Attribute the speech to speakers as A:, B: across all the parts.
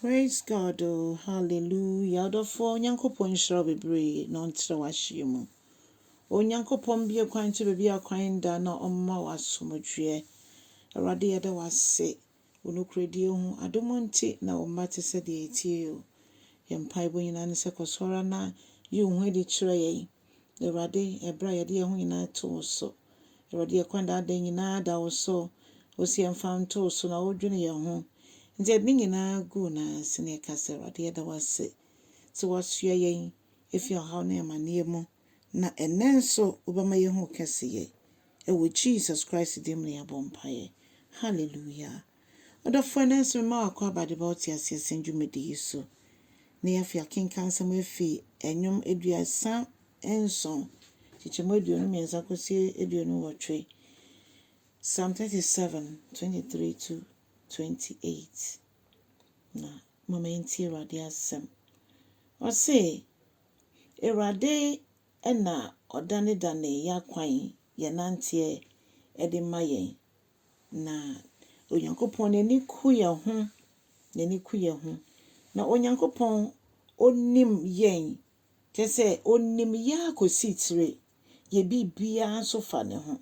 A: Praise God, oh, hallelujah. Adofo Nyankopon shira bebre na ontre wahye mu. O Nyankopon bie kwan to bebi akwan da na omma wasomdwe. Awurade yeda wase. Onukredi hu adomonti na omma te se de etie o. Yempai bo nyina ne se kosora na ye hu de kire yen. Awurade ebra yede ye hu nyina to so. Awurade ye kwan da nyina da wo so. Osi emfam to so na wodwene ye ho. Nti edi nyina gu na sene kase Awurade yeda wase. So wasua yen efi haw na emane mu na enenso obama ye hu kase ye. Ewo Jesus Christ dim ne abompaye. Hallelujah. Odofo enenso ma akwa abade ba oti asese ndwumedi so. Na ya fi akenkan sam efi enyom eduasa enson. Chichemo eduonu miensa kosi eduonu wotwe. Psalm 37, 23 to 28. Na momenti Awurade asem. O say Awurade na odane ya kwan ye nante ede mayen. Na Onyankopon n'ani ku ye ho. Na Onyankopon onim yen. Kese onim ya kositire ye bibia so fa ne ho.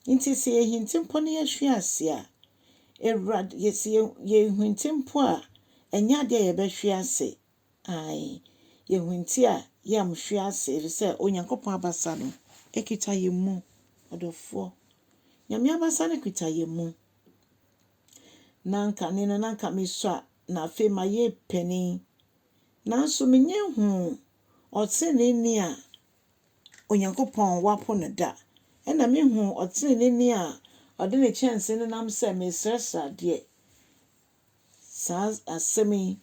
A: Nti se hintimpo ne yehwe ase a Awurade ye hintimpo a enya de ye behwe ase. Ai ye hinti a ye amhwe ase se Onyankopon abasa no ekita ye mu odofo. Nyame abasa no kita ye mu. Nanka ne no nanka mesua na fe ma ye pani. Nanso menye hu otseneni a Onyankopon wapo ne da. Ena me hu otseneni a ode ne chance ne nam se mesresa de. Sa asemi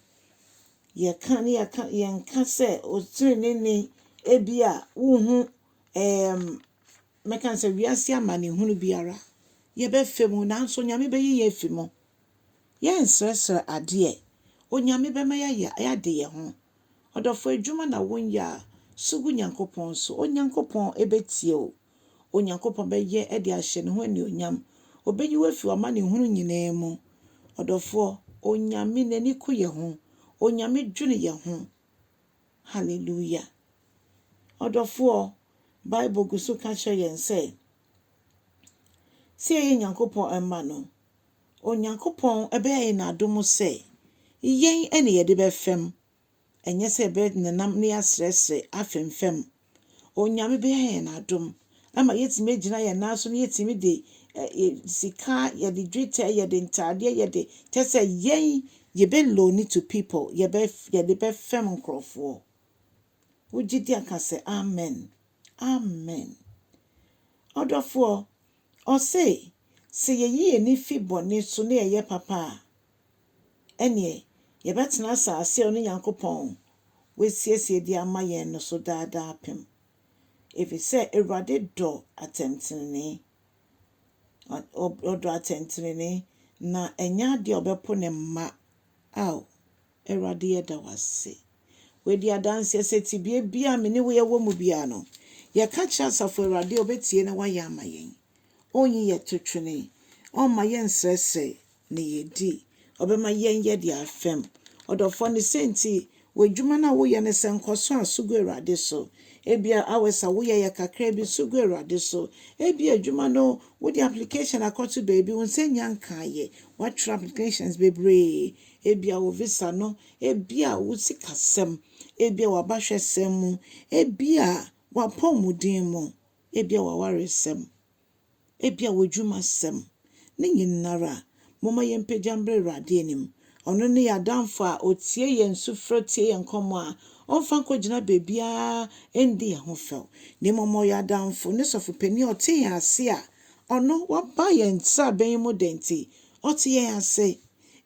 A: ye kan yenka se otseneni ebia wo hu mekan se wiase amane hunu biara ye be femu nanso nyame be ye femu. Ye nsresa ade onyame be ma ya de ye ho. Odofo adwuma na wonya sugu Nyankopon so. Onyankopon ebetie o. Onyankopon be ye e de ahye ne ho ani onyam. Obeyi wafi amane hunu nyina mu. Odofo onyame nani ku ye ho. Onyame dwene ye ho. Hallelujah. Odofo Bible gusu ka che yen say ye Nyankopon emma no. Onyankopon ebe ye na adom say yen ene ye de be fem. Enye se be nenam ne asresre afemfem. Onyame be ye na adom. Ama yetime gina ye na so yetime de sika ye de dwetɛ ye de ntade ye de tese yen ye be loan to people ye de be fem nkrofo. Ugidi aka se amen. Amen. Odofo o say se ye ni fi bone so na ye papa ene ye betena asase oni Nyankopon we siesie di amaye no so dada pem. If it say Awurade do atentene odo atentene na enya de obepo ne ma aw Awurade yeda wase. We di adanse seti bia me ne we wo mu bia no ye ka kira safo Awurade obetie na wa ya amayen. Onyi ye totwene on ma yen srese ne yedi obema yen ye de afem. Odofo ne senti we dwuma na wo ye ne senkoso asugo Awurade so. Ebia awesa wo ye kakra bi sugo Awurade so. Ebia dwuma no wo di application akoto baby won se nyanka ye. What applications bebre. Ebia wo visa no, ebia wo sikasem, ebia wa bahwesem mu, ebia wa pomudin mu, ebia wa waresem. Ebia wo dwuma sem. Ne nyinara moma yempejambre Awurade anim. Ono ne yadamfo a otie ye nsufro tie ye nkomo a onfa nkogina bebia endi ye ho fel. Ne momo yadamfo ne sofopani otie ye ase a ono waba ye nsa ben mu denti otie ye ase.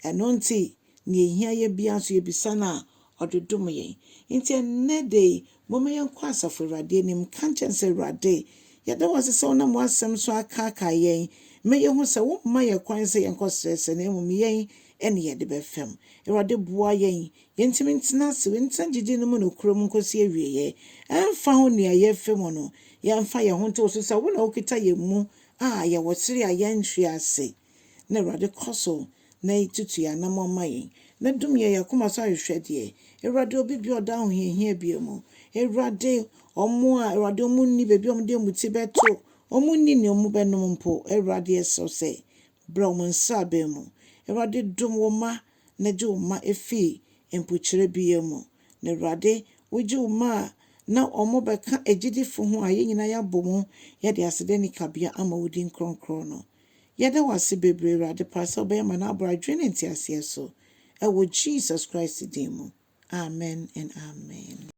A: Eno nti ne hia ye bia so ye bisa na ododom ye. Nti enede moma yenko asafo Awurade anim kanchense Awurade yada wase se ona mo asem so aka yen me ye hu se wo ma ye kwan se yenko stress na emu yen ene ye de be fem. Awurade boa yen yentimi ntina se wentan gidi no mu no krom nkosi awieye emfa ho ne ye fem no ye emfa ye ho to so se wo na okita ye mu ye wosiri a yen hwe ase na Awurade koso na itutu ya na moma yen na dum yɛ yakoma so ahwehwɛdeɛ. Awurade obi bi ɔda ahohiahia bi mu. Awurade ɔmo nni baabi ɔmo de ɔmo ti bɛto. Ɔmo nni ne ɔmo bɛnom mpo. Awurade yɛsrɛ sɛ bra ɔmo nsa abɛn mu. Awurade dom wo ma na gye wo ma efi mpokyerɛ bi mu. Na Awurade wogye wo ma a na ɔmo bɛka agyidifo ho a yɛn nyinaa yɛabɔ mu yɛde aseda ne kabea ama wo din kronkron no. Yɛda wo ase bebree Awurade pa sɛ wobɛyɛ ma no abɔ adwene ne nteaseɛ so. Ɛwɔ Jesus Christ din mu. Amen and amen.